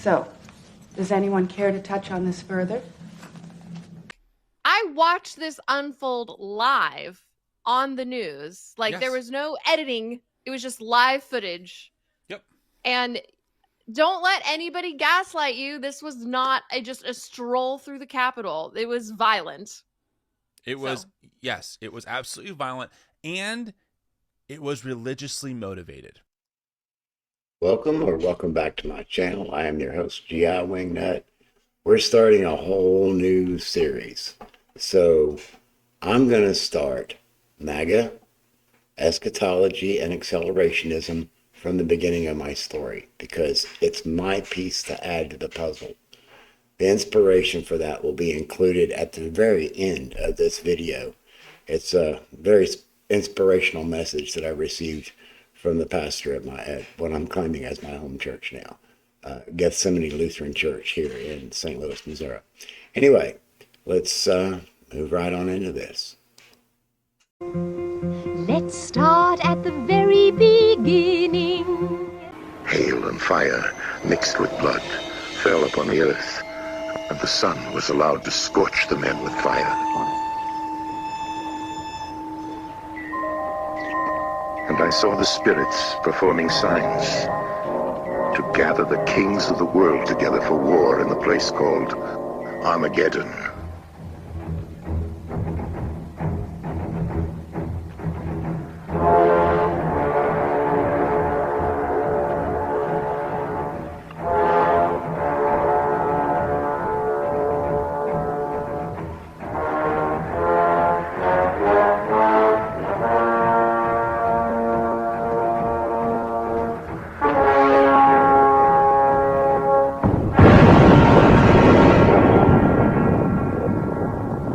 So, does anyone care to touch on this further? I watched this unfold live on the news. Like, there Yes. was no editing. It was just live footage. Yep. And don't let anybody gaslight you. This was not just a stroll through the Capitol. It was violent. It was, yes, it was absolutely violent, and it was religiously motivated. Welcome back to my channel. I am your host, G.I. Wingnut. We're starting a whole new series. So I'm going to start MAGA, Eschatology, and Accelerationism from the beginning of my story because it's my piece to add to the puzzle. The inspiration for that will be included at the very end of this video. It's a very inspirational message that I received from the pastor at what I'm claiming as my home church now, Gethsemane Lutheran Church here in St. Louis, Missouri. Anyway, let's move right on into this. Let's start at the very beginning. Hail and fire mixed with blood fell upon the earth, and the sun was allowed to scorch the men with fire. And I saw the spirits performing signs to gather the kings of the world together for war in the place called Armageddon.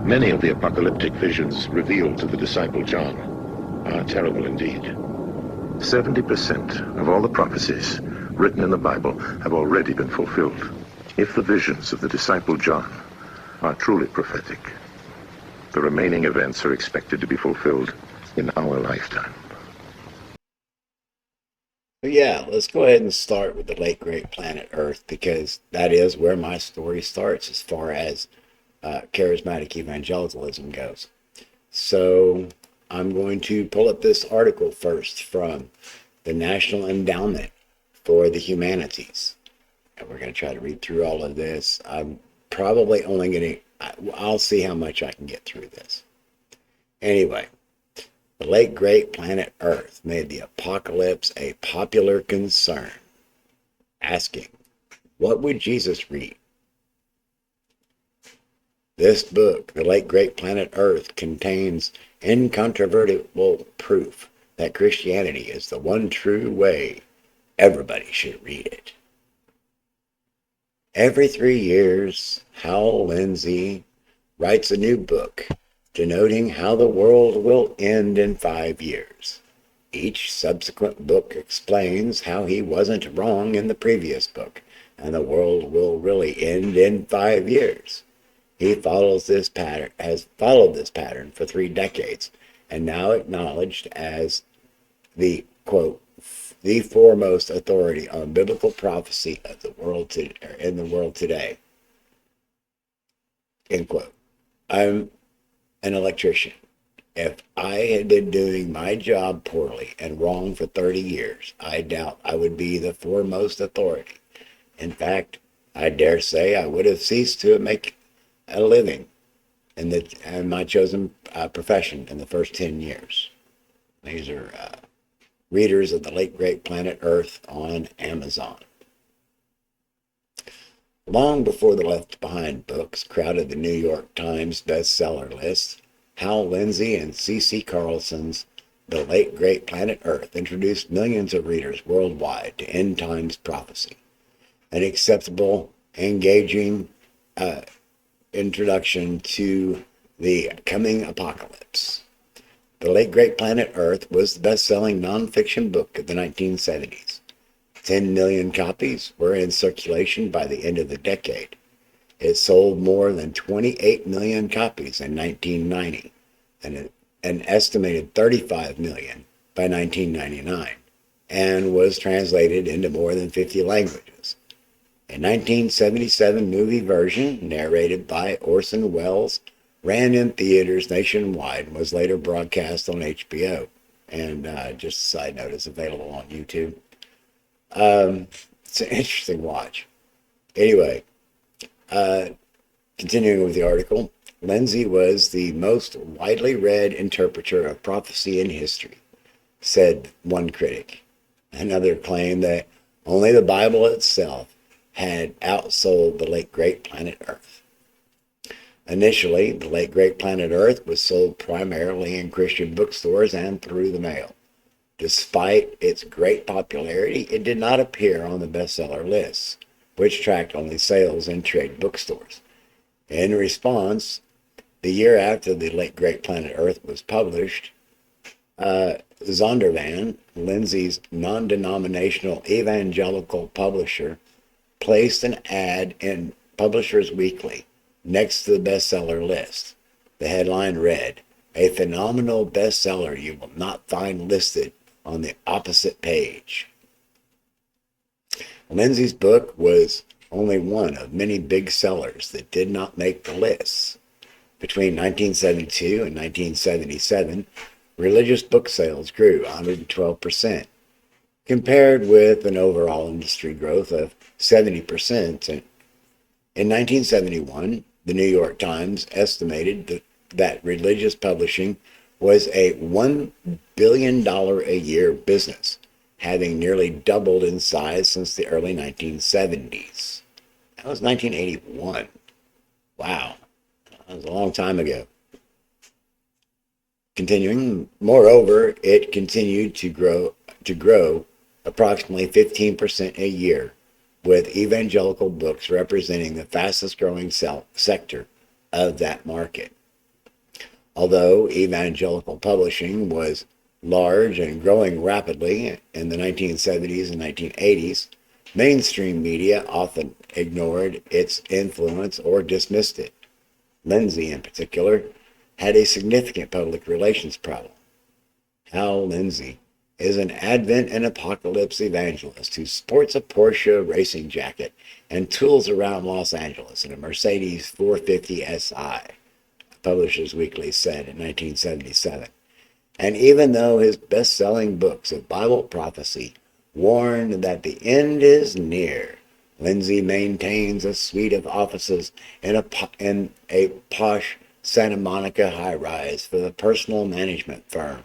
Many of the apocalyptic visions revealed to the disciple John are terrible indeed. 70% of all the prophecies written in the Bible have already been fulfilled. If the visions of the disciple John are truly prophetic, the remaining events are expected to be fulfilled in our lifetime. Yeah, let's go ahead and start with the late great planet Earth because that is where my story starts as far as charismatic evangelicalism goes. So I'm going to pull up this article first from the National Endowment for the Humanities. And we're going to try to read through all of this. I'm probably only going to, I'll see how much I can get through this. Anyway, the late great planet Earth made the apocalypse a popular concern, asking, what would Jesus read? This book, The Late Great Planet Earth, contains incontrovertible proof that Christianity is the one true way. Everybody should read it. Every 3 years, Hal Lindsey writes a new book denoting how the world will end in 5 years. Each subsequent book explains how he wasn't wrong in the previous book, and the world will really end in 5 years. He has followed this pattern for 3 decades, and now acknowledged as the, quote, the foremost authority on biblical prophecy of the world in the world today, end quote. I'm an electrician. If I had been doing my job poorly and wrong for 30 years, I doubt I would be the foremost authority. In fact, I dare say I would have ceased to make a living in my chosen profession in the first 10 years. These are readers of the late great planet Earth on Amazon. Long before the Left Behind books crowded the New York Times bestseller list, Hal Lindsey and C.C. Carlson's The Late Great Planet Earth introduced millions of readers worldwide to end times prophecy, an acceptable, engaging introduction to the coming apocalypse. The Late Great Planet Earth was the best-selling nonfiction book of the 1970s. 10 million copies were in circulation by the end of the decade. It sold more than 28 million copies in 1990 and an estimated 35 million by 1999, and was translated into more than 50 languages. A 1977 movie version, narrated by Orson Welles, ran in theaters nationwide and was later broadcast on HBO. And just a side note, it's available on YouTube. It's an interesting watch. Anyway, continuing with the article, Lindsay was the most widely read interpreter of prophecy in history, said one critic. Another claimed that only the Bible itself had outsold the late great planet Earth. Initially, the late great planet Earth was sold primarily in Christian bookstores and through the mail. Despite its great popularity, it did not appear on the bestseller lists, which tracked only sales in trade bookstores. In response, the year after the late great planet Earth was published, Zondervan, Lindsay's non-denominational evangelical publisher, placed an ad in Publishers Weekly next to the bestseller list. The headline read, "A phenomenal bestseller you will not find listed on the opposite page." Lindsay's book was only one of many big sellers that did not make the lists. Between 1972 and 1977, religious book sales grew 112%, compared with an overall industry growth of 70%. In 1971, the New York Times estimated that religious publishing was a $1 billion a year business, having nearly doubled in size since the early 1970s. That was 1981. Wow, that was a long time ago. Continuing, moreover, it continued to grow approximately 15% a year, with evangelical books representing the fastest growing sector of that market. Although evangelical publishing was large and growing rapidly in the 1970s and 1980s, mainstream media often ignored its influence or dismissed it. Lindsay, in particular, had a significant public relations problem. Hal Lindsay is an Advent and Apocalypse evangelist who sports a Porsche racing jacket and tools around Los Angeles in a Mercedes 450 SI, Publishers Weekly said in 1977. And even though his best-selling books of Bible prophecy warn that the end is near, Lindsay maintains a suite of offices in a posh Santa Monica high-rise for the personal management firm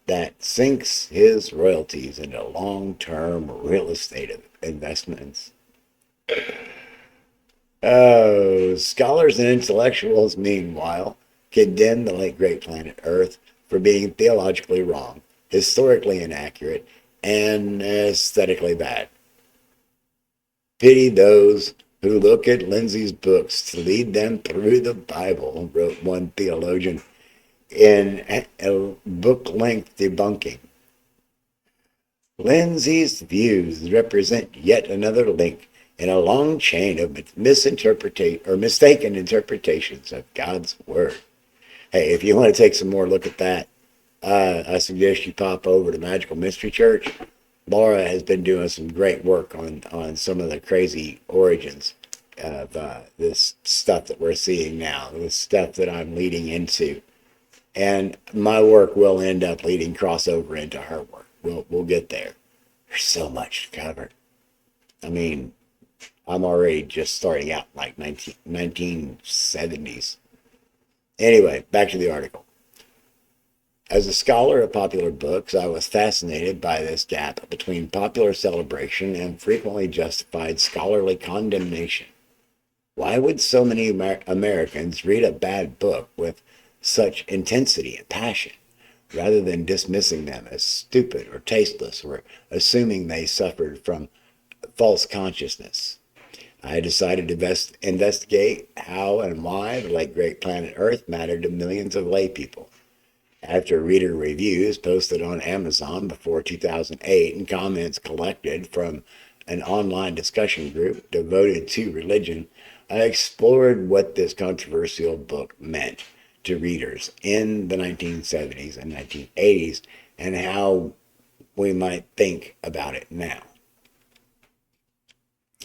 that sinks his royalties into long-term real estate investments. Scholars and intellectuals, meanwhile, condemn the late great planet Earth for being theologically wrong, historically inaccurate, and aesthetically bad. Pity those who look at Lindsay's books to lead them through the Bible, wrote one theologian in a book-length debunking. Lindsay's views represent yet another link in a long chain of mistaken interpretations of God's Word. Hey, if you want to take some more look at that, I suggest you pop over to Magical Mystery Church. Laura has been doing some great work on some of the crazy origins of this stuff that we're seeing now, this stuff that I'm leading into. And my work will end up leading crossover into her work. We'll get there. There's so much to cover. I mean, I'm already just starting out like 1970s. Anyway, back to the article. As a scholar of popular books, I was fascinated by this gap between popular celebration and frequently justified scholarly condemnation. Why would so many Americans read a bad book with such intensity and passion, rather than dismissing them as stupid or tasteless or assuming they suffered from false consciousness? I decided to investigate how and why the late great planet Earth mattered to millions of lay people. After reader reviews posted on Amazon before 2008 and comments collected from an online discussion group devoted to religion, I explored what this controversial book meant to readers in the 1970s and 1980s and how we might think about it now.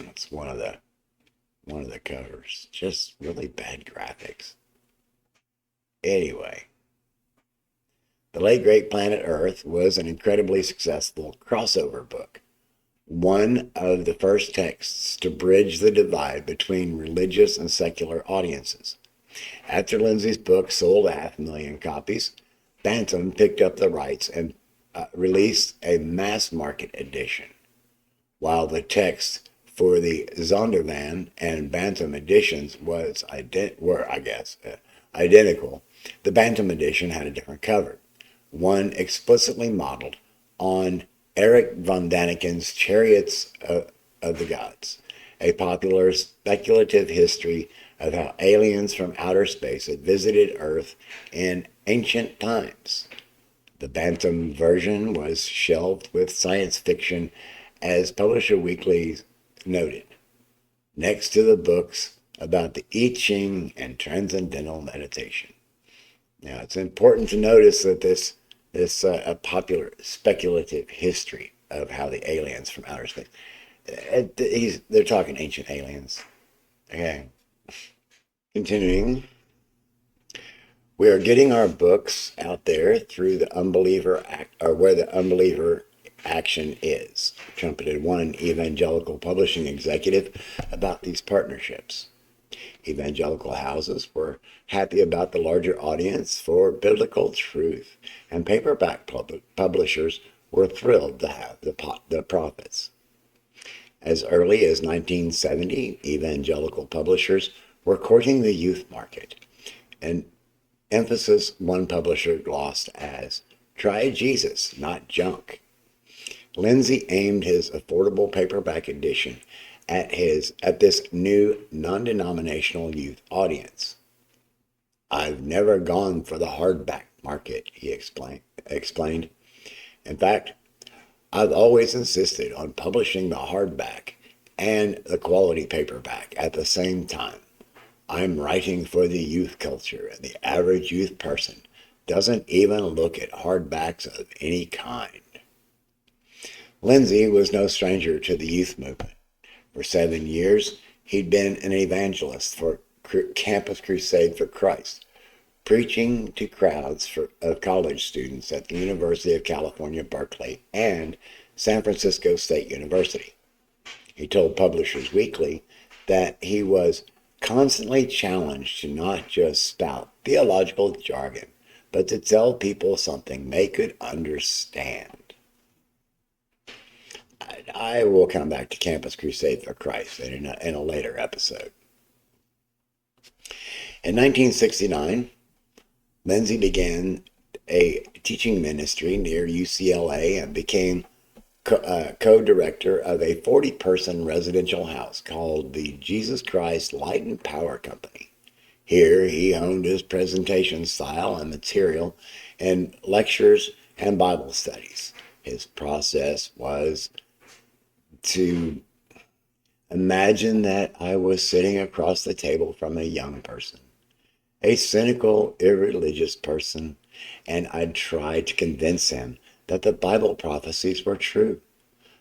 It's one of the covers. Just really bad graphics. Anyway, The Late Great Planet Earth was an incredibly successful crossover book. One of the first texts to bridge the divide between religious and secular audiences. After Lindsay's book sold 500,000 copies, Bantam picked up the rights and released a mass market edition. While the text for the Zondervan and Bantam editions were identical, the Bantam edition had a different cover, one explicitly modeled on Eric von Daniken's Chariots of the Gods, a popular speculative history of how aliens from outer space had visited Earth in ancient times. The Bantam version was shelved with science fiction, as Publisher Weekly noted, next to the books about the I Ching and transcendental meditation. Now, it's important to notice that this a popular speculative history of how the aliens from outer space. They're talking ancient aliens. Okay. Continuing. We are getting our books out there through the unbeliever where the unbeliever action is, trumpeted one evangelical publishing executive about these partnerships. Evangelical houses were happy about the larger audience for biblical truth, and paperback publishers were thrilled to have the profits. As early as 1970, evangelical publishers were courting the youth market, an emphasis one publisher glossed as, "Try Jesus, not junk." Lindsay aimed his affordable paperback edition at this new non-denominational youth audience. "I've never gone for the hardback market," he explained. "In fact, I've always insisted on publishing the hardback and the quality paperback at the same time. I'm writing for the youth culture, and the average youth person doesn't even look at hardbacks of any kind." Lindsay was no stranger to the youth movement. For 7 years, he'd been an evangelist for Campus Crusade for Christ, preaching to crowds of college students at the University of California, Berkeley, and San Francisco State University. He told Publishers Weekly that he was constantly challenged to not just spout theological jargon, but to tell people something they could understand. I will come back to Campus Crusade for Christ in a later episode. In 1969, Lindsay began a teaching ministry near UCLA and became co-director of a 40-person residential house called the Jesus Christ Light and Power Company. Here, he honed his presentation style and material in lectures and Bible studies. His process was to imagine that I was sitting across the table from a young person, a cynical, irreligious person, and I'd try to convince him that the Bible prophecies were true.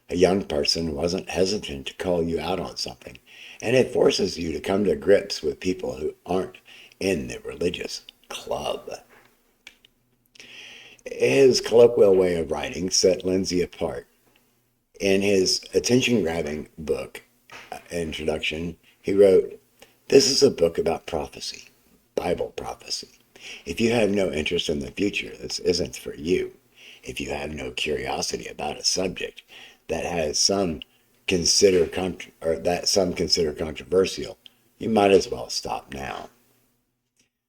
A young person wasn't hesitant to call you out on something, and it forces you to come to grips with people who aren't in the religious club. His colloquial way of writing set Lindsay apart. In his attention-grabbing book, introduction, he wrote, "This is a book about prophecy, Bible prophecy. If you have no interest in the future, this isn't for you. If you have no curiosity about a subject that some consider controversial, you might as well stop now."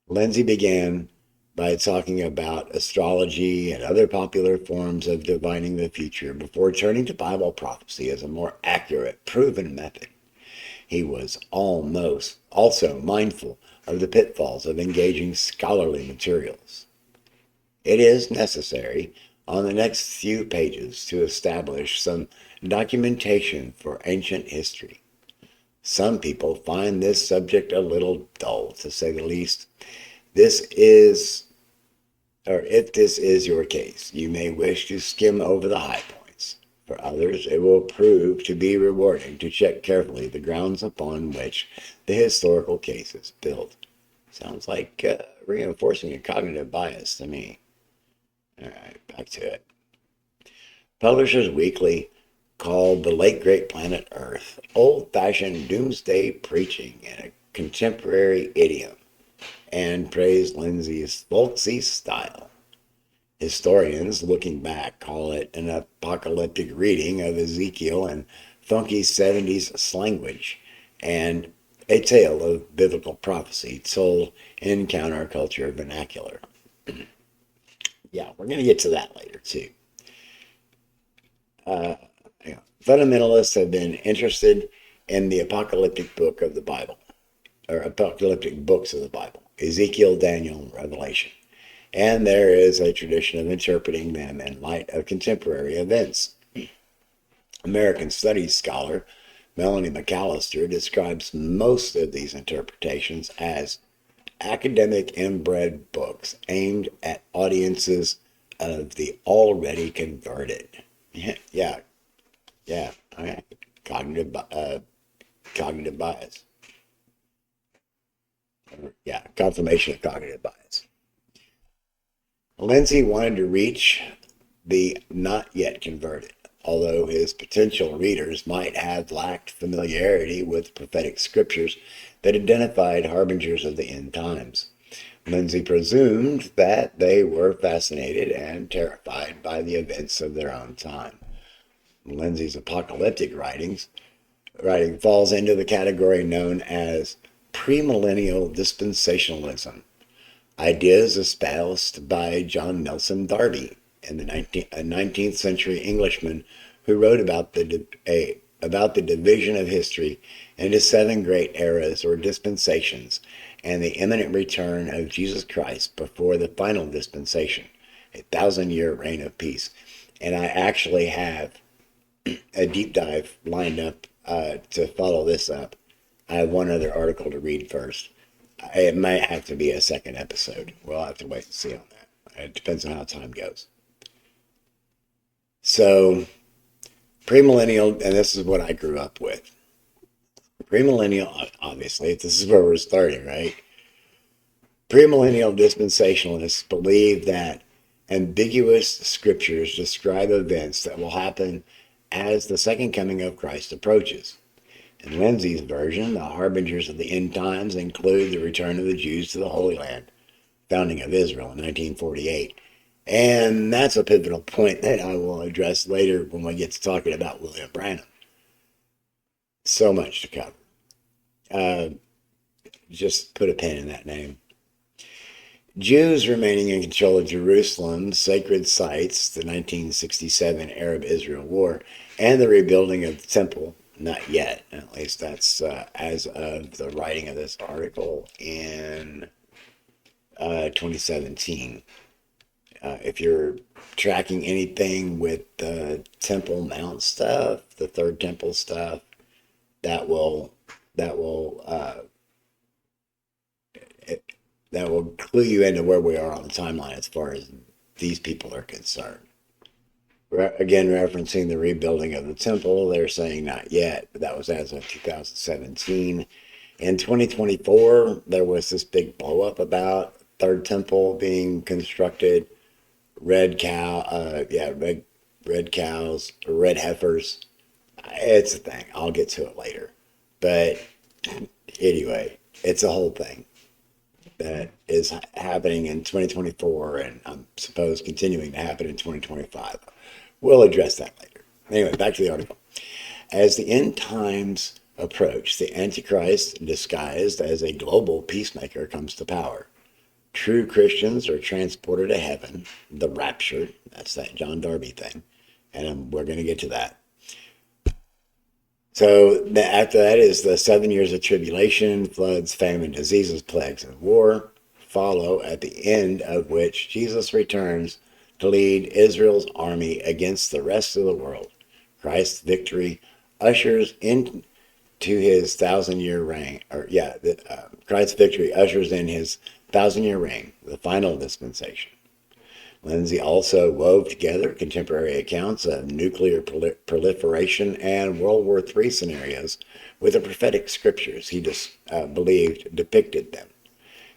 Lindsay began by talking about astrology and other popular forms of divining the future before turning to Bible prophecy as a more accurate, proven method. He was also mindful of the pitfalls of engaging scholarly materials. It is necessary on the next few pages to establish some documentation for ancient history. Some people find this subject a little dull, to say the least. If this is your case, you may wish to skim over the high points. For others, it will prove to be rewarding to check carefully the grounds upon which the historical case is built. Sounds like reinforcing a cognitive bias to me. All right, back to it. Publishers Weekly called the late great planet Earth old-fashioned doomsday preaching in a contemporary idiom, and praised Lindsay's folksy style. Historians, looking back, call it an apocalyptic reading of Ezekiel and funky 70s slanguage, and a tale of biblical prophecy told in counterculture vernacular. Yeah, we're going to get to that later, too. Fundamentalists have been interested in the apocalyptic book of the Bible, or apocalyptic books of the Bible, Ezekiel, Daniel, and Revelation. And there is a tradition of interpreting them in light of contemporary events. American Studies scholar Melanie McAllister describes most of these interpretations as academic inbred books aimed at audiences of the already converted. Yeah. Okay. Cognitive bias. Yeah, confirmation of cognitive bias. Lindsay wanted to reach the not yet converted, although his potential readers might have lacked familiarity with prophetic scriptures that identified harbingers of the end times. Lindsay presumed that they were fascinated and terrified by the events of their own time. Lindsay's apocalyptic writing falls into the category known as premillennial dispensationalism, ideas espoused by John Nelson Darby, a 19th century Englishman who wrote about the division of history into 7 great eras or dispensations and the imminent return of Jesus Christ before the final dispensation, a 1,000-year reign of peace. And I actually have a deep dive lined up to follow this up. I have one other article to read first. It might have to be a second episode. We'll have to wait and see on that. It depends on how time goes. So, premillennial, and this is what I grew up with. Premillennial, obviously, this is where we're starting, right? Premillennial dispensationalists believe that ambiguous scriptures describe events that will happen as the second coming of Christ approaches. In Lindsay's version, the harbingers of the end times include the return of the Jews to the Holy Land, founding of Israel in 1948. And that's a pivotal point that I will address later when we get to talking about William Branham. So much to cover. Just put a pin in that name. Jews remaining in control of Jerusalem, sacred sites, the 1967 Arab-Israel War, and the rebuilding of the temple, not yet. At least that's as of the writing of this article in 2017. If you're tracking anything with the Temple Mount stuff, the Third Temple stuff, that will clue you into where we are on the timeline as far as these people are concerned. Again, referencing the rebuilding of the temple, they're saying not yet, but that was as of 2017. In 2024, there was this big blow up about Third Temple being constructed. Red cows, red heifers. It's a thing. I'll get to it later. But anyway, it's a whole thing that is happening in 2024 and I'm supposed continuing to happen in 2025. We'll address that later. Anyway, back to the article. As the end times approach, the Antichrist, disguised as a global peacemaker, comes to power. True Christians are transported to heaven, the rapture. That's that John Darby thing. And we're going to get to that. So after that is the 7 years of tribulation, floods, famine, diseases, plagues, and war follow, at the end of which Jesus returns to lead Israel's army against the rest of the world. Christ's victory ushers into his 1,000-year reign. Christ's victory ushers in his 1,000-year reign, the final dispensation. Lindsay also wove together contemporary accounts of nuclear proliferation and World War III scenarios with the prophetic scriptures he believed depicted them,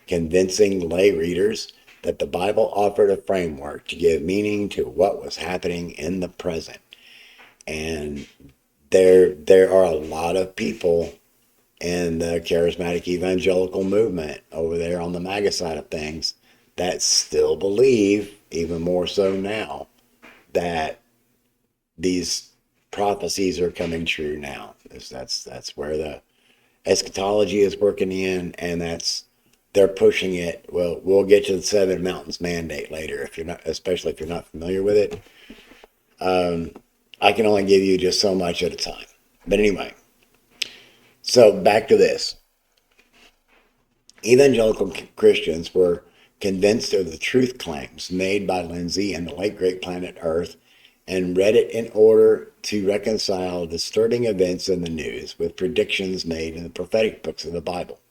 convincing lay readers that the Bible offered a framework to give meaning to what was happening in the present. And there are a lot of people in the charismatic evangelical movement over there on the MAGA side of things that still believe, even more so now, that these prophecies are coming true now. That's where the eschatology is working in, and they're pushing it. Well, we'll get to the Seven Mountains Mandate later, especially if you're not familiar with it. I can only give you just so much at a time. But anyway, so back to this. Evangelical Christians were convinced of the truth claims made by Lindsay and the late great Planet Earth, and read it in order to reconcile disturbing events in the news with predictions made in the prophetic books of the Bible.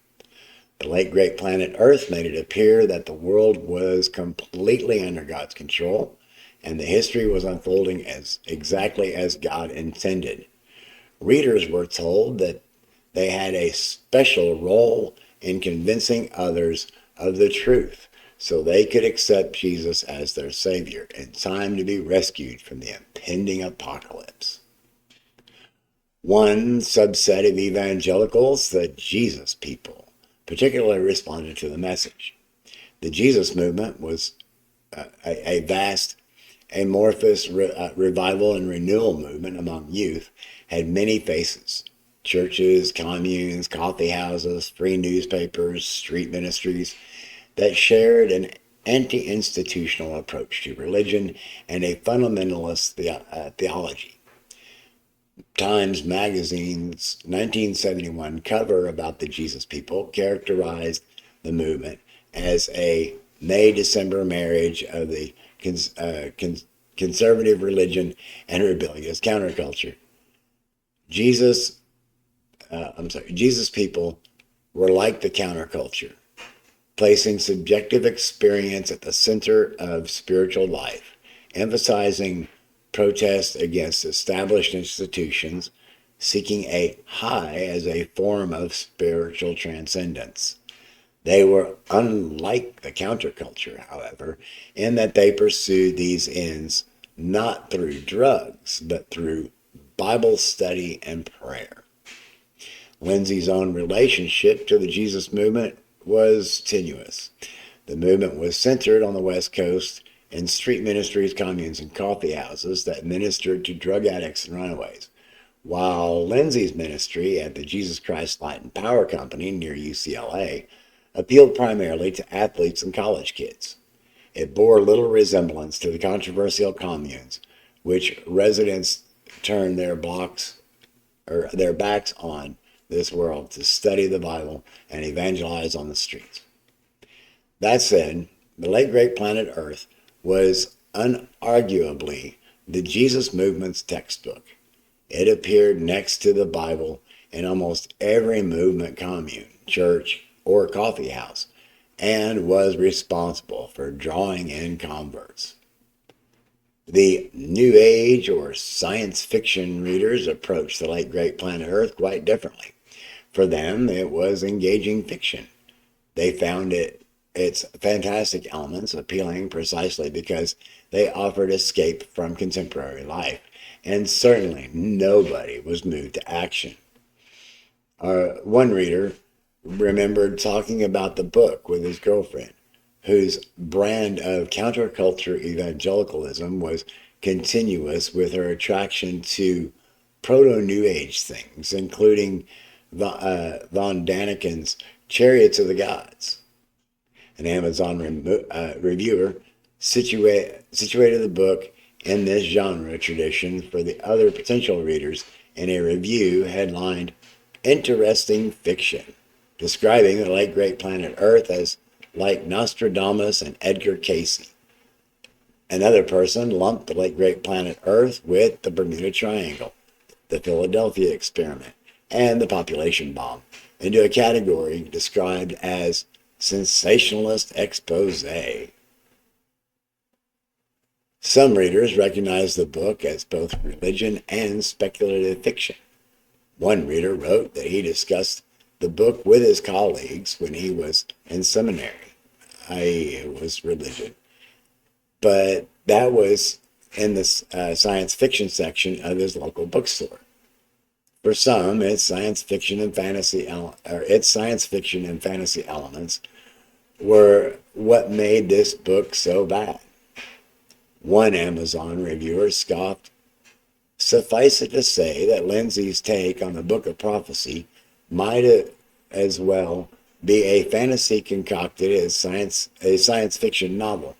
The late great Planet Earth made it appear that the world was completely under God's control, and the history was unfolding exactly as God intended. Readers were told that they had a special role in convincing others of the truth, so they could accept Jesus as their Savior in time to be rescued from the impending apocalypse. One subset of evangelicals, the Jesus people, particularly responded to the message. The Jesus movement was a vast, amorphous revival and renewal movement among youth, had many faces: churches, communes, coffee houses, free newspapers, street ministries, that shared an anti-institutional approach to religion and a fundamentalist theology. Times Magazine's 1971 cover about the Jesus people characterized the movement as a May-December marriage of the conservative religion and rebellious counterculture. Jesus people were like the counterculture, placing subjective experience at the center of spiritual life, emphasizing protest against established institutions, seeking a high as a form of spiritual transcendence. They were unlike the counterculture, however, in that they pursued these ends not through drugs, but through Bible study and prayer. Lindsay's own relationship to the Jesus movement was tenuous. The movement was centered on the West Coast in street ministries, communes, and coffee houses that ministered to drug addicts and runaways, while Lindsay's ministry at the Jesus Christ Light and Power Company near UCLA appealed primarily to athletes and college kids. It bore little resemblance to the controversial communes, which residents turned their backs on this world to study the Bible and evangelize on the streets. That said, the late great Planet Earth was unarguably the Jesus movement's textbook. It appeared next to the Bible in almost every movement commune, church, or coffee house, and was responsible for drawing in converts. The New Age or science fiction readers approached the late great Planet Earth quite differently. For them, it was engaging fiction. They found its fantastic elements appealing precisely because they offered escape from contemporary life, and certainly nobody was moved to action. One reader remembered talking about the book with his girlfriend, whose brand of counterculture evangelicalism was continuous with her attraction to proto-New Age things, including von Daniken's Chariots of the Gods. An Amazon reviewer situated the book in this genre tradition for the other potential readers in a review headlined "Interesting Fiction," describing the late great Planet Earth as like Nostradamus and Edgar Cayce. Another person lumped the late great Planet Earth with the Bermuda Triangle, the Philadelphia experiment, and the population bomb into a category described as sensationalist expose. Some readers recognize the book as both religion and speculative fiction. One reader wrote that he discussed the book with his colleagues when he was in seminary, i.e., it was religion. But that was in the science fiction section of his local bookstore. For some, its science fiction and fantasy elements were what made this book so bad. One Amazon reviewer scoffed, "Suffice it to say that Lindsay's take on the Book of Prophecy might as well be a fantasy concocted as a science fiction novel."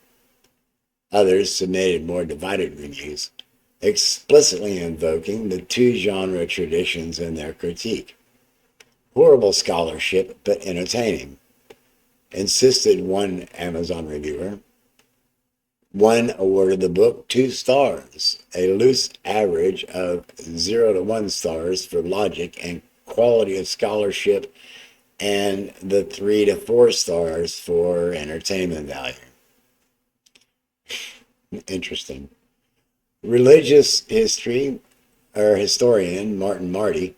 Others submitted more divided reviews, explicitly invoking the two genre traditions in their critique. "Horrible scholarship, but entertaining," insisted one Amazon reviewer. One awarded the book 2 stars, a loose average of 0 to 1 stars for logic and quality of scholarship, and the 3 to 4 stars for entertainment value. Interesting. Religious history, or historian Martin Marty,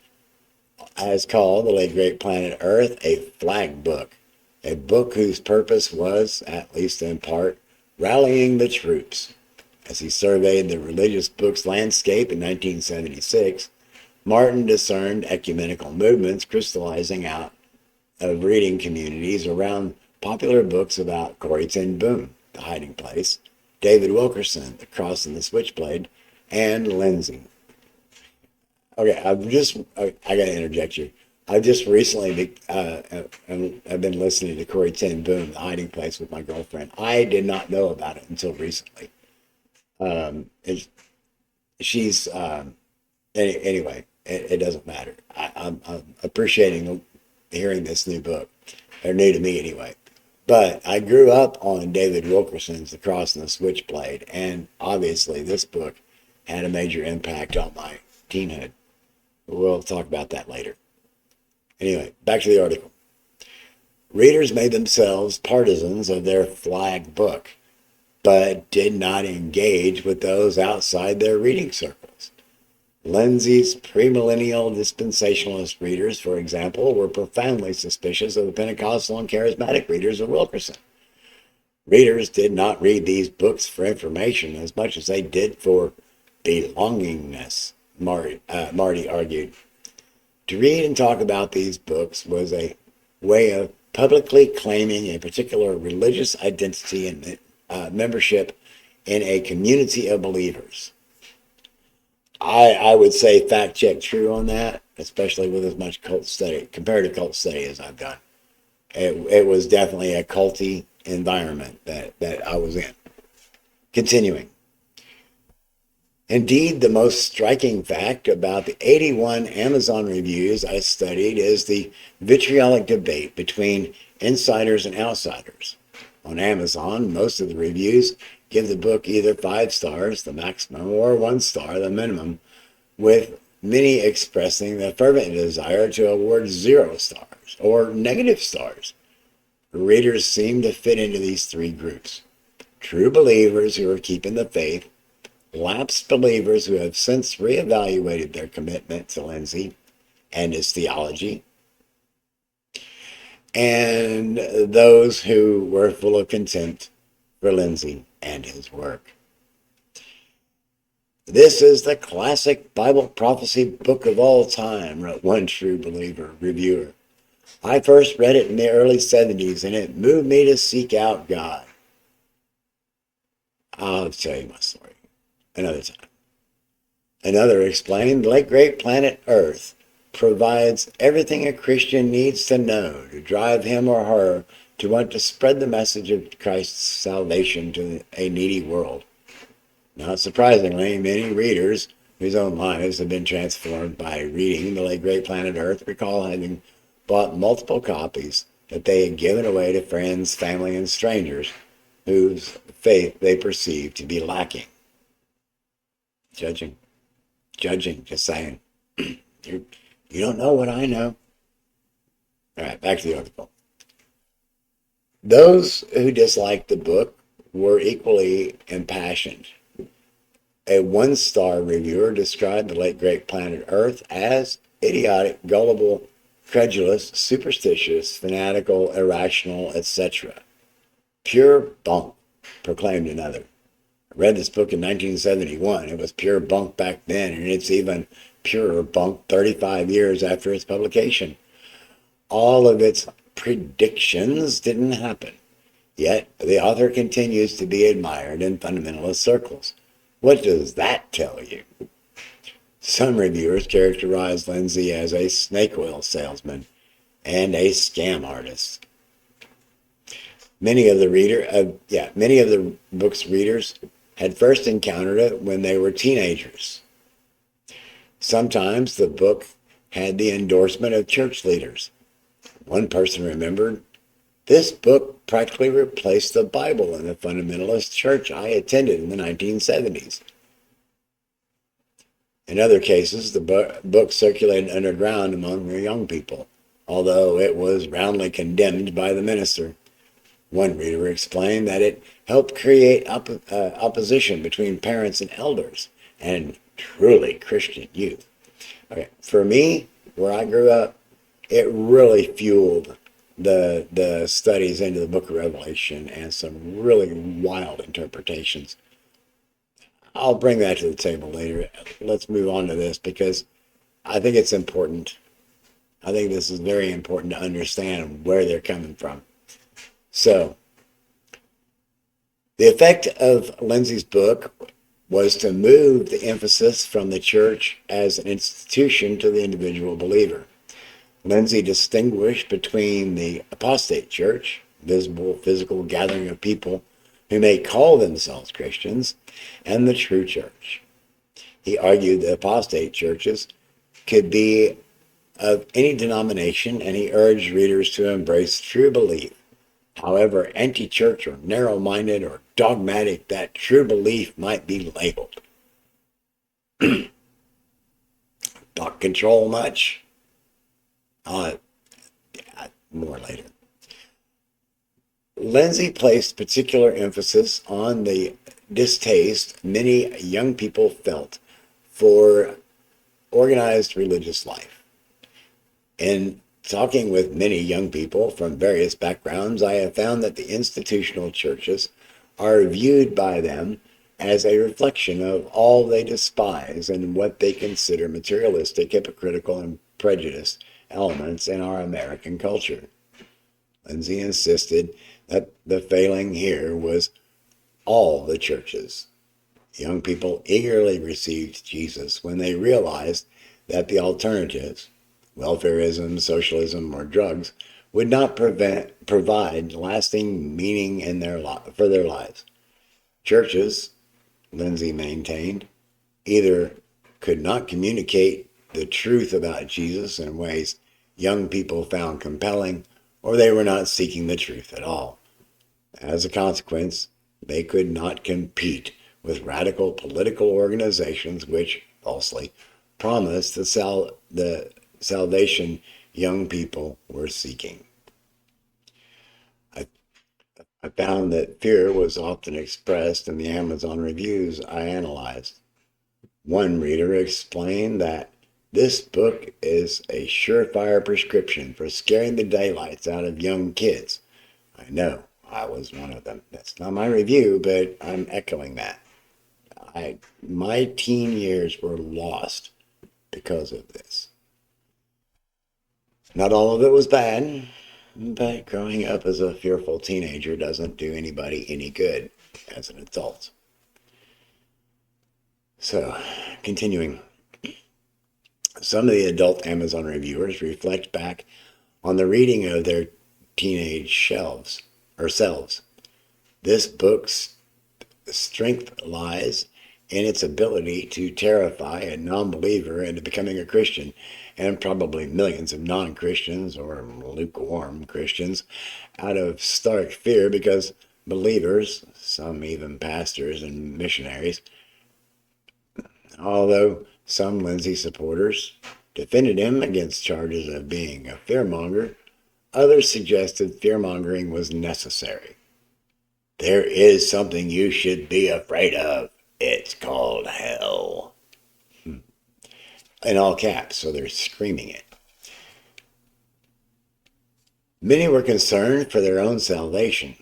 has called The Late Great Planet Earth a flag book, a book whose purpose was, at least in part, rallying the troops. As he surveyed the religious books landscape in 1976, Martin discerned ecumenical movements crystallizing out of reading communities around popular books about Corrie ten Boom, The Hiding Place, David Wilkerson, The Cross and the Switchblade, and Lindsay. Okay, I got to interject you. I've just recently, I've been listening to Corrie ten Boom, The Hiding Place, with my girlfriend. I did not know about it until recently. She's, anyway, it doesn't matter. I'm appreciating hearing this new book. They're new to me anyway. But I grew up on David Wilkerson's The Cross and the Switchblade, and obviously this book had a major impact on my teenhood. We'll talk about that later. Anyway, back to the article. Readers made themselves partisans of their flag book, but did not engage with those outside their reading circles. Lindsay's premillennial dispensationalist readers, for example, were profoundly suspicious of the Pentecostal and charismatic readers of Wilkerson. Readers did not read these books for information as much as they did for belongingness, Marty argued. To read and talk about these books was a way of publicly claiming a particular religious identity and membership in a community of believers. I would say fact check true on that, especially with as much cult study, comparative cult study as I've done. It was definitely a culty environment that I was in. Continuing. Indeed, the most striking fact about the 81 Amazon reviews I studied is the vitriolic debate between insiders and outsiders. On Amazon, most of the reviews give the book either 5 stars, the maximum, or 1 star, the minimum, with many expressing the fervent desire to award 0 stars or negative stars. Readers seem to fit into these 3 groups: true believers who are keeping the faith, lapsed believers who have since reevaluated their commitment to Lindsay and his theology, and those who were full of contempt for Lindsay and his work. "This is the classic Bible prophecy book of all time," wrote one true believer reviewer. "I first read it in the early 70s, and it moved me to seek out God." I'll tell you my story another time. Another explained, "The Late Great Planet Earth provides everything a Christian needs to know to drive him or her to want to spread the message of Christ's salvation to a needy world." Not surprisingly, many readers whose own lives have been transformed by reading The Late Great Planet Earth recall having bought multiple copies that they had given away to friends, family, and strangers whose faith they perceived to be lacking. Judging, just saying. You don't know what I know. All right, back to the article. Those who disliked the book were equally impassioned. A one-star reviewer described the late great planet Earth as idiotic, gullible, credulous, superstitious, fanatical, irrational, etc. Pure bunk, proclaimed another. I read this book in 1971. It was pure bunk back then, and it's even purer bunk 35 years after its publication. All of its predictions didn't happen, yet the author continues to be admired in fundamentalist circles. What does that tell you? Some reviewers characterize Lindsay as a snake oil salesman and a scam artist. Many of the book's readers had first encountered it when they were teenagers. Sometimes the book had the endorsement of church leaders. One person remembered, "This book practically replaced the Bible in the fundamentalist church I attended in the 1970s. In other cases, the book circulated underground among the young people, although it was roundly condemned by the minister. One reader explained that it helped create opposition between parents and elders and truly Christian youth. Okay. For me, where I grew up, it really fueled the studies into the book of Revelation and some really wild interpretations. I'll bring that to the table later. Let's move on to this because I think it's important. I think this is very important to understand where they're coming from. So, the effect of Lindsay's book was to move the emphasis from the church as an institution to the individual believer. Lindsay distinguished between the apostate church, visible, physical gathering of people who may call themselves Christians, and the true church. He argued that apostate churches could be of any denomination, and he urged readers to embrace true belief. However anti-church or narrow-minded or dogmatic that true belief might be labeled. Thought control much? More later. Lindsay placed particular emphasis on the distaste many young people felt for organized religious life. In talking with many young people from various backgrounds, I have found that the institutional churches are viewed by them as a reflection of all they despise and what they consider materialistic, hypocritical, and prejudiced elements in our American culture. Lindsay insisted that the failing here was all the churches. Young people eagerly received Jesus when they realized that the alternatives, welfarism, socialism, or drugs, would not provide lasting meaning in for their lives. Churches, Lindsay maintained, either could not communicate the truth about Jesus in ways young people found compelling, or they were not seeking the truth at all. As a consequence, they could not compete with radical political organizations which, falsely, promised the salvation young people were seeking. I found that fear was often expressed in the Amazon reviews I analyzed. One reader explained that this book is a surefire prescription for scaring the daylights out of young kids. I know, I was one of them. That's not my review, but I'm echoing that. My teen years were lost because of this. Not all of it was bad, but growing up as a fearful teenager doesn't do anybody any good as an adult. So, continuing. Some of the adult Amazon reviewers reflect back on the reading of their teenage selves. This book's strength lies in its ability to terrify a non-believer into becoming a Christian, and probably millions of non-Christians or lukewarm Christians out of stark fear because believers, some even pastors and missionaries, although some Lindsay supporters defended him against charges of being a fearmonger, others suggested fearmongering was necessary. There is something you should be afraid of. It's called hell. In all caps, so they're screaming it. Many were concerned for their own salvation.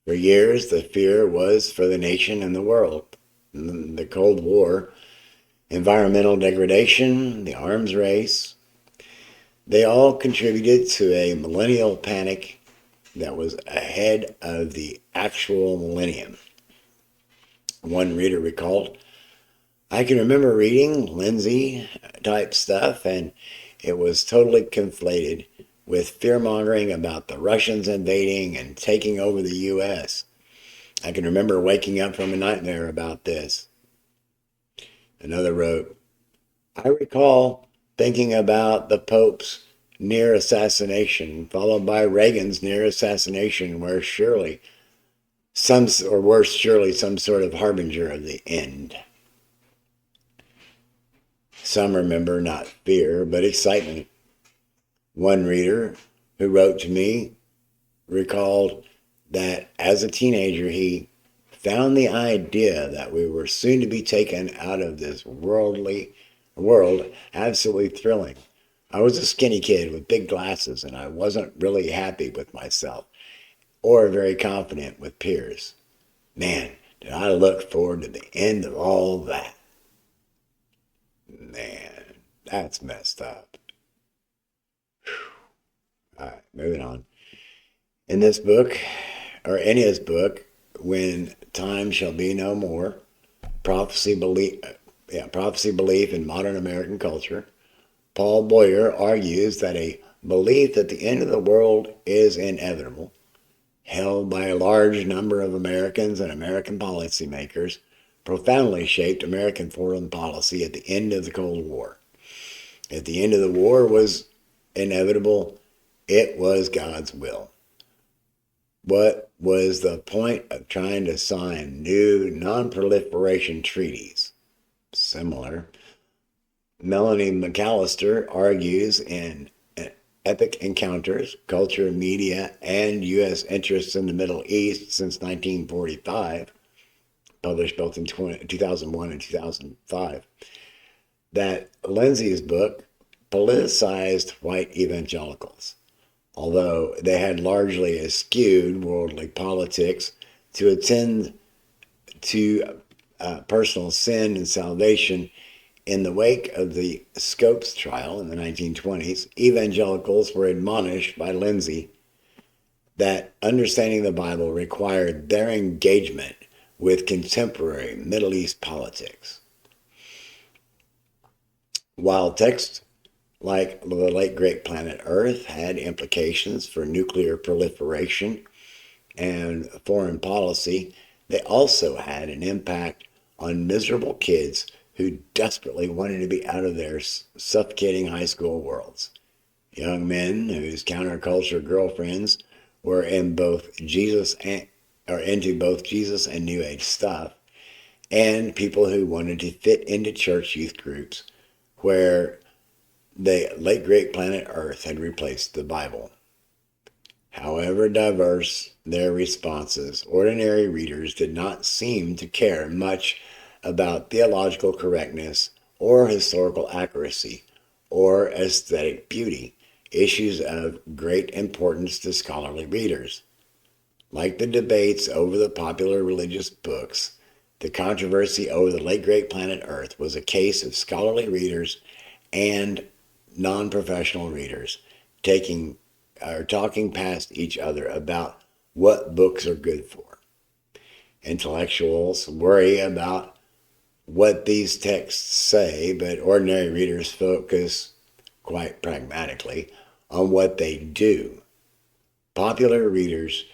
For years, the fear was for the nation and the world. The Cold War, environmental degradation, the arms race, they all contributed to a millennial panic that was ahead of the actual millennium. One reader recalled, I can remember reading Lindsay type stuff, and it was totally conflated with fear-mongering about the Russians invading and taking over the U.S. I can remember waking up from a nightmare about this. Another wrote, I recall thinking about the Pope's near assassination, followed by Reagan's near assassination, where surely some sort of harbinger of the end. Some remember not fear, but excitement. One reader who wrote to me recalled that as a teenager, he found the idea that we were soon to be taken out of this world absolutely thrilling. I was a skinny kid with big glasses, and I wasn't really happy with myself or very confident with peers. Man, did I look forward to the end of all that. Man, that's messed up. All right, moving on. In this book, or in his book, When Time Shall Be No More, Prophecy Belief in Modern American Culture, Paul Boyer argues that a belief that the end of the world is inevitable, held by a large number of Americans and American policymakers, profoundly shaped American foreign policy at the end of the Cold War. If the end of the war was inevitable, it was God's will. What was the point of trying to sign new non-proliferation treaties? Similar. Melanie McAllister argues in Epic Encounters, Culture, Media, and U.S. Interests in the Middle East since 1945, published both in 2001 and 2005, that Lindsay's book politicized white evangelicals, although they had largely eschewed worldly politics to attend to personal sin and salvation. In the wake of the Scopes trial in the 1920s, evangelicals were admonished by Lindsay that understanding the Bible required their engagement with contemporary Middle East politics. While texts like the late great planet Earth had implications for nuclear proliferation and foreign policy, they also had an impact on miserable kids who desperately wanted to be out of their suffocating high school worlds. Young men whose counterculture girlfriends were into both Jesus and New Age stuff, and people who wanted to fit into church youth groups where the late great planet Earth had replaced the Bible. However diverse their responses, ordinary readers did not seem to care much about theological correctness or historical accuracy or aesthetic beauty, issues of great importance to scholarly readers. Like the debates over the popular religious books, the controversy over the late great planet Earth was a case of scholarly readers and non-professional readers talking past each other about what books are good for. Intellectuals worry about what these texts say, but ordinary readers focus, quite pragmatically, on what they do. Popular readers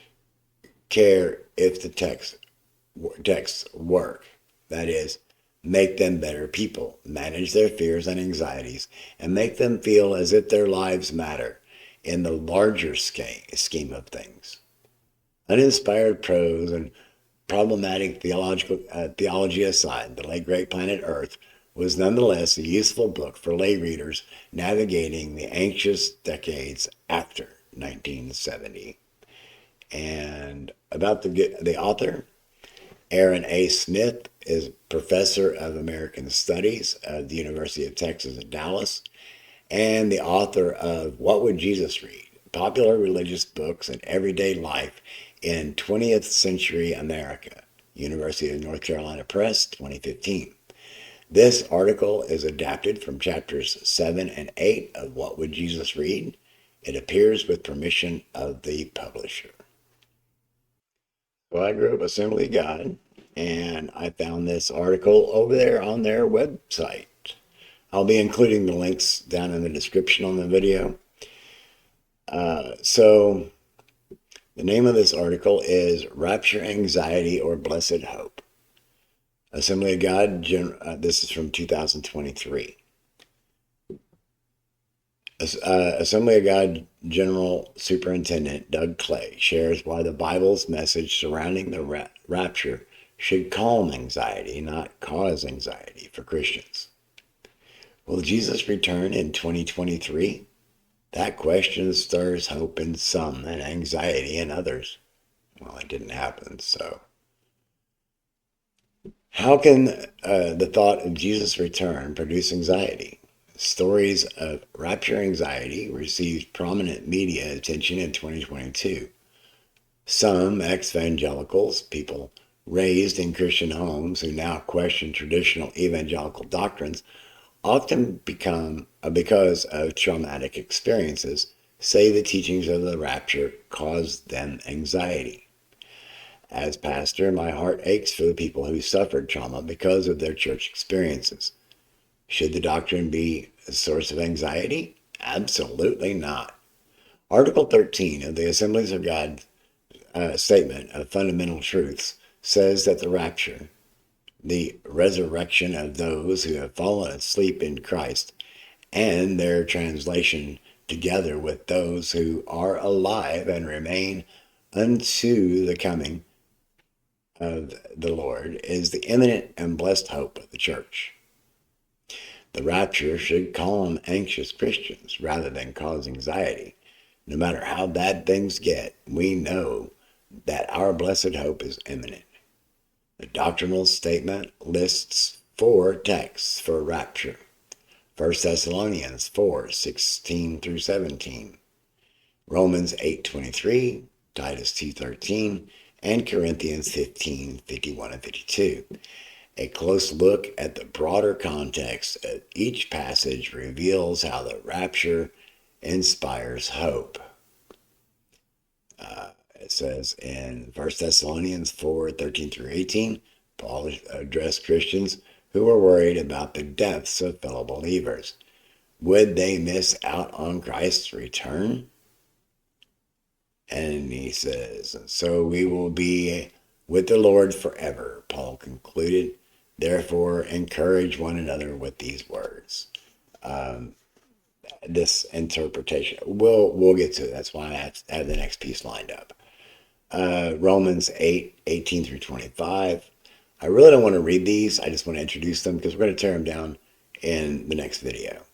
care if the texts work, that is, make them better people, manage their fears and anxieties, and make them feel as if their lives matter in the larger scheme of things. Uninspired prose and problematic theology aside, The Late Great Planet Earth was nonetheless a useful book for lay readers navigating the anxious decades after 1970. And about the author, Aaron A. Smith is professor of American Studies at the University of Texas at Dallas and the author of What Would Jesus Read? Popular Religious Books and Everyday Life in 20th Century America, University of North Carolina Press, 2015. This article is adapted from chapters 7 and 8 of What Would Jesus Read? It appears with permission of the publisher. So I grew up Assembly of God, and I found this article over there on their website. I'll be including the links down in the description on the video. So the name of this article is Rapture Anxiety or Blessed Hope. Assembly of God, this is from 2023. Assembly of God General Superintendent Doug Clay shares why the Bible's message surrounding the rapture should calm anxiety, not cause anxiety for Christians. Will Jesus return in 2023? That question stirs hope in some and anxiety in others. Well, it didn't happen, so. How can the thought of Jesus' return produce anxiety? Stories of rapture anxiety received prominent media attention in 2022. Some ex-evangelicals, people raised in Christian homes who now question traditional evangelical doctrines, often because of traumatic experiences, say the teachings of the rapture caused them anxiety. As pastor, my heart aches for the people who suffered trauma because of their church experiences. Should the doctrine be a source of anxiety? Absolutely not. Article 13 of the Assemblies of God Statement of Fundamental Truths says that the rapture, the resurrection of those who have fallen asleep in Christ, and their translation together with those who are alive and remain unto the coming of the Lord, is the imminent and blessed hope of the church. The rapture should calm anxious Christians rather than cause anxiety. No matter how bad things get, we know that our blessed hope is imminent. The doctrinal statement lists 4 texts for rapture. 1 Thessalonians 4:16 through 17, Romans 8:23, Titus 2:13, and Corinthians 15:51 and 52. A close look at the broader context of each passage reveals how the rapture inspires hope. It says in 1 Thessalonians 4:13 through 18, Paul addressed Christians who were worried about the deaths of fellow believers. Would they miss out on Christ's return? And he says, so we will be with the Lord forever, Paul concluded. Therefore, encourage one another with these words. This interpretation, we'll get to it. That's why I have the next piece lined up. Romans 8:18 through 25. I really don't want to read these. I just want to introduce them because we're going to tear them down in the next video.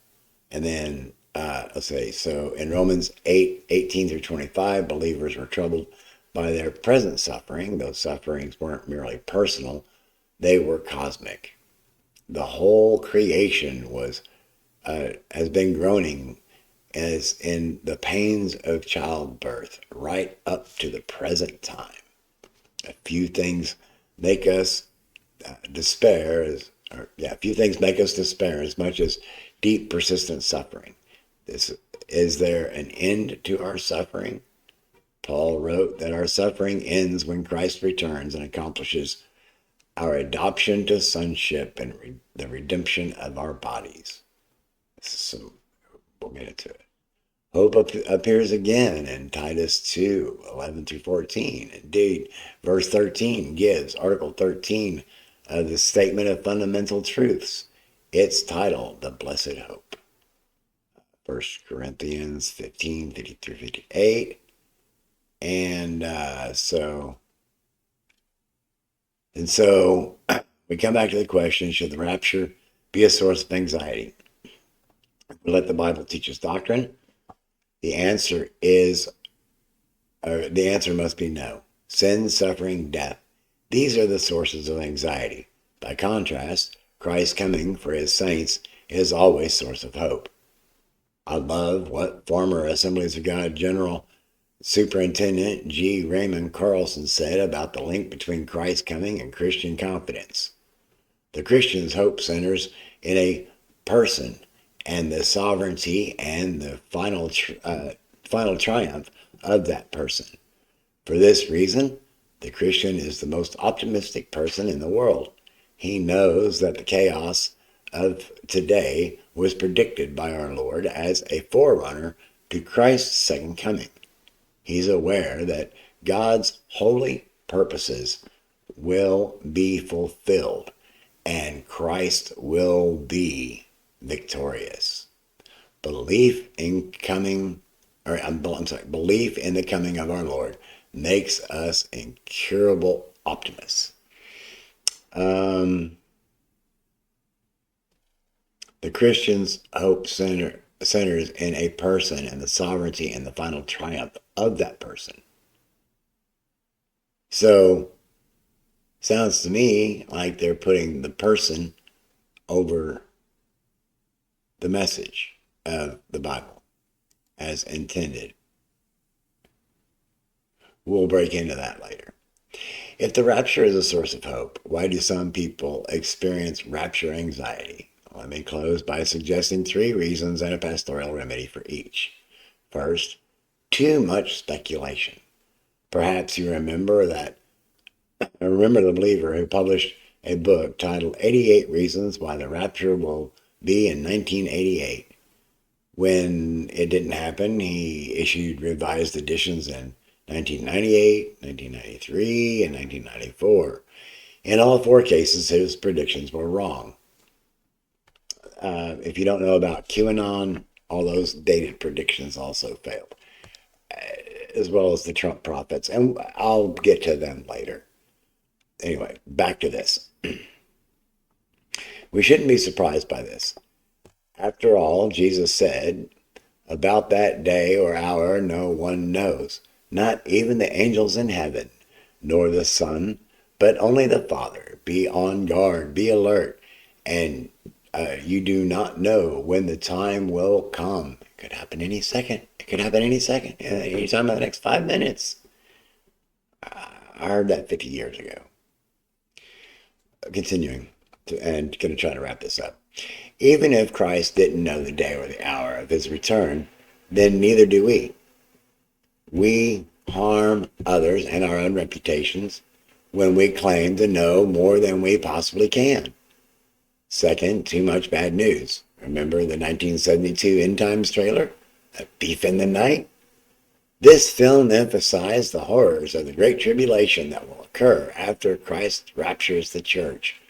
And then, let's say, so in Romans 8:18 through 25, believers were troubled by their present suffering. Those sufferings weren't merely personal, they were cosmic. The whole creation has been groaning as in the pains of childbirth right up to the present time. A few things make us despair as much as deep, persistent suffering. Is there an end to our suffering? Paul wrote that our suffering ends when Christ returns and accomplishes our adoption to sonship and the redemption of our bodies. So we'll get into it. Hope appears again in Titus 2:11 through 14. Indeed, verse 13 gives Article 13 of the Statement of Fundamental Truths its title, The Blessed Hope. 1 Corinthians 15:50 through 58. And so we come back to the question, should the rapture be a source of anxiety? We let the Bible teach us doctrine. The answer must be no. Sin, suffering, death These are the sources of anxiety. By contrast, Christ's coming for his saints is always source of hope. I love what former Assemblies of God General Superintendent G. Raymond Carlson said about the link between Christ's coming and Christian confidence. The Christian's hope centers in a person and the sovereignty and the final triumph of that person. For this reason, the Christian is the most optimistic person in the world. He knows that the chaos of today was predicted by our Lord as a forerunner to Christ's second coming. He's aware that God's holy purposes will be fulfilled and Christ will be victorious. Belief in the coming of our Lord makes us incurable optimists. The Christian's hope centers in a person and the sovereignty and the final triumph of that person. So, sounds to me like they're putting the person over the message of the Bible as intended. We'll break into that later. If the rapture is a source of hope, why do some people experience rapture anxiety? Let me close by suggesting 3 reasons and a pastoral remedy for each. First, too much speculation. Perhaps you remember the believer who published a book titled 88 Reasons Why the Rapture Will Be in 1988. When it didn't happen, he issued revised editions in 1998, 1993, and 1994. In all 4 cases, his predictions were wrong. If you don't know about QAnon, all those dated predictions also failed, as well as the Trump prophets, and I'll get to them later. Anyway, back to this. We shouldn't be surprised by this. After all, Jesus said, about that day or hour no one knows, not even the angels in heaven, nor the Son, but only the Father. Be on guard, be alert, and you do not know when the time will come. It could happen any second. It could happen any second. Anytime in the next 5 minutes. I heard that 50 years ago. Continuing, and going to try to wrap this up. Even if Christ didn't know the day or the hour of his return, then neither do we. We harm others and our own reputations when we claim to know more than we possibly can. Second, too much bad news. Remember the 1972 End Times trailer, A Thief in the Night? This film emphasized the horrors of the Great Tribulation that will occur after Christ raptures the church.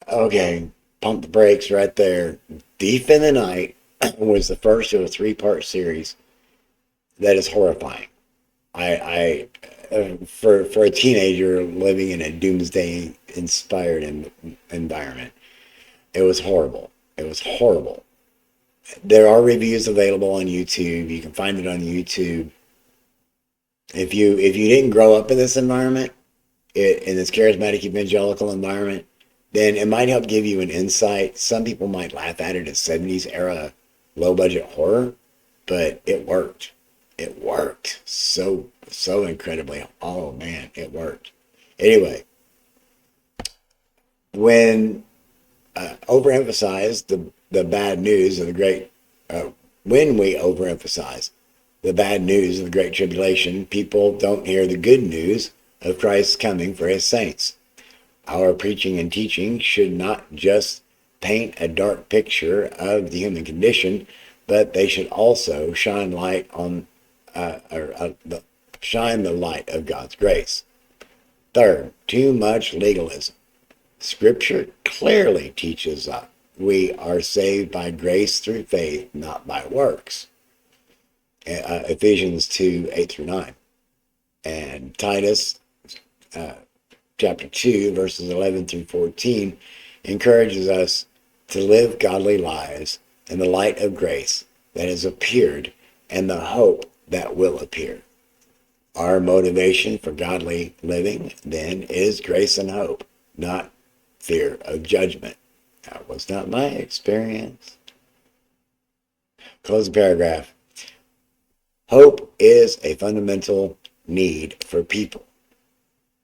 Okay, pump the brakes right there. Thief in the Night was the first of a 3-part series that is horrifying. For a teenager living in a doomsday-inspired environment, it was horrible. It was horrible. There are reviews available on YouTube. You can find it on YouTube. If you didn't grow up in this environment, in this charismatic evangelical environment, then it might help give you an insight. Some people might laugh at it as 70s era low-budget horror, but it worked. It worked so incredibly. Oh man, it worked. Anyway, when overemphasize the bad news of the great, when we overemphasize the bad news of the Great Tribulation, people don't hear the good news of Christ's coming for his saints. Our preaching and teaching should not just paint a dark picture of the human condition, but they should also shine light on shine the light of God's grace. Third, too much legalism. Scripture clearly teaches us we are saved by grace through faith, not by works. Ephesians 2, 8 through 9. And Titus chapter 2, verses 11 through 14, encourages us to live godly lives in the light of grace that has appeared and the hope that will appear. Our motivation for godly living then is grace and hope, not fear of judgment. That was not my experience. Close the paragraph. Hope is a fundamental need for people.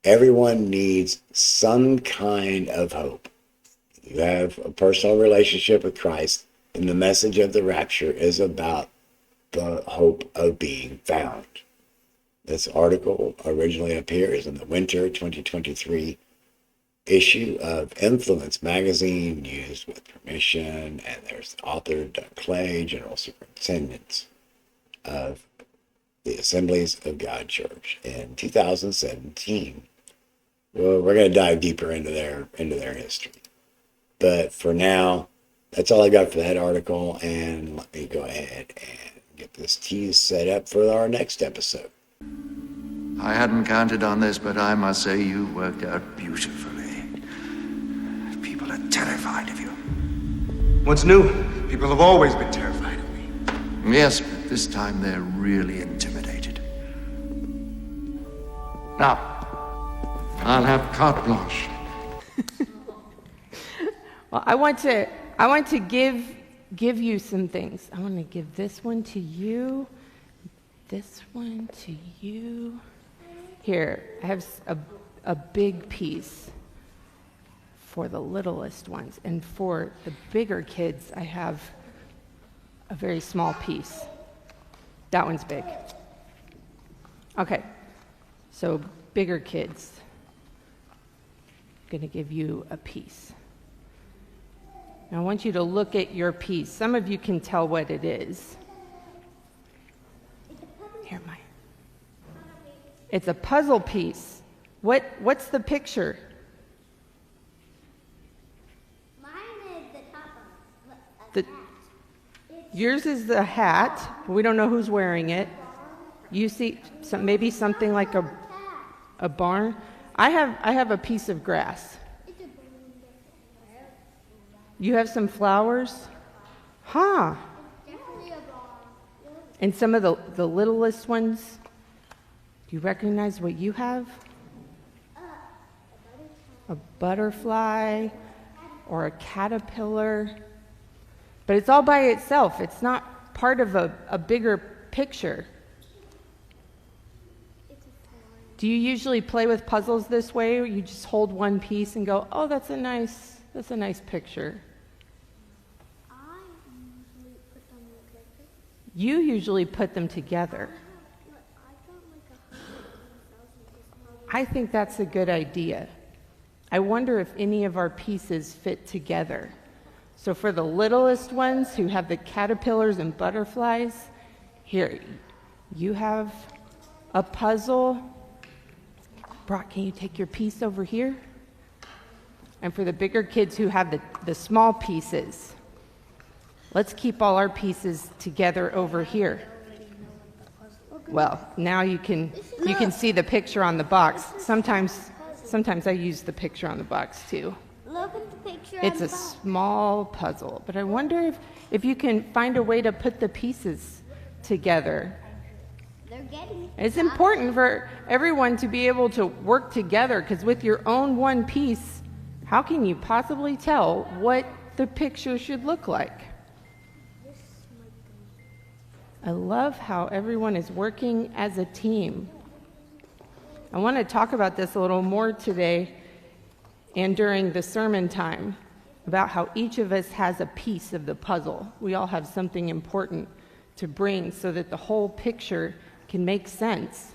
Everyone needs some kind of hope. You have a personal relationship with Christ, and the message of the rapture is about the hope of being found. This article originally appears in the winter 2023 issue of Influence magazine, used with permission, and there's the author, Doug Clay, General Superintendent of the Assemblies of God Church in 2017. Well, we're going to dive deeper into their history. But for now, that's all I got for that article, and let me go ahead and get this tease set up for our next episode. I hadn't counted on this, but I must say you worked out beautifully. People are terrified of you. What's new? People have always been terrified of me. Yes, but this time they're really intimidated. Now, I'll have carte blanche. Well, I want to give you some things. I want to give this one to you, this one to you. Here, I have a big piece for the littlest ones, and for the bigger kids, I have a very small piece. That one's big. Okay, so bigger kids. I'm going to give you a piece. Now I want you to look at your piece. Some of you can tell what it is. Here, Maya. It's a puzzle piece. What's the picture? Mine is the top of Yours is the hat. We don't know who's wearing it. You see maybe something like a barn. I have a piece of grass. You have some flowers? Huh. And some of the littlest ones, do you recognize what you have? A butterfly or a caterpillar. But it's all by itself. It's not part of a bigger picture. Do you usually play with puzzles this way, or you just hold one piece and go, oh, that's a nice picture? You usually put them together. I think that's a good idea. I wonder if any of our pieces fit together. So for the littlest ones who have the caterpillars and butterflies, here, you have a puzzle. Brock, can you take your piece over here? And for the bigger kids who have the small pieces, let's keep all our pieces together over here. Well, now you can see the picture on the box. Sometimes I use the picture on the box too. Look at the picture. It's a small puzzle, but I wonder if you can find a way to put the pieces together. They're getting. It's important for everyone to be able to work together, because with your own one piece, how can you possibly tell what the picture should look like? I love how everyone is working as a team. I want to talk about this a little more today and during the sermon time, about how each of us has a piece of the puzzle. We all have something important to bring so that the whole picture can make sense.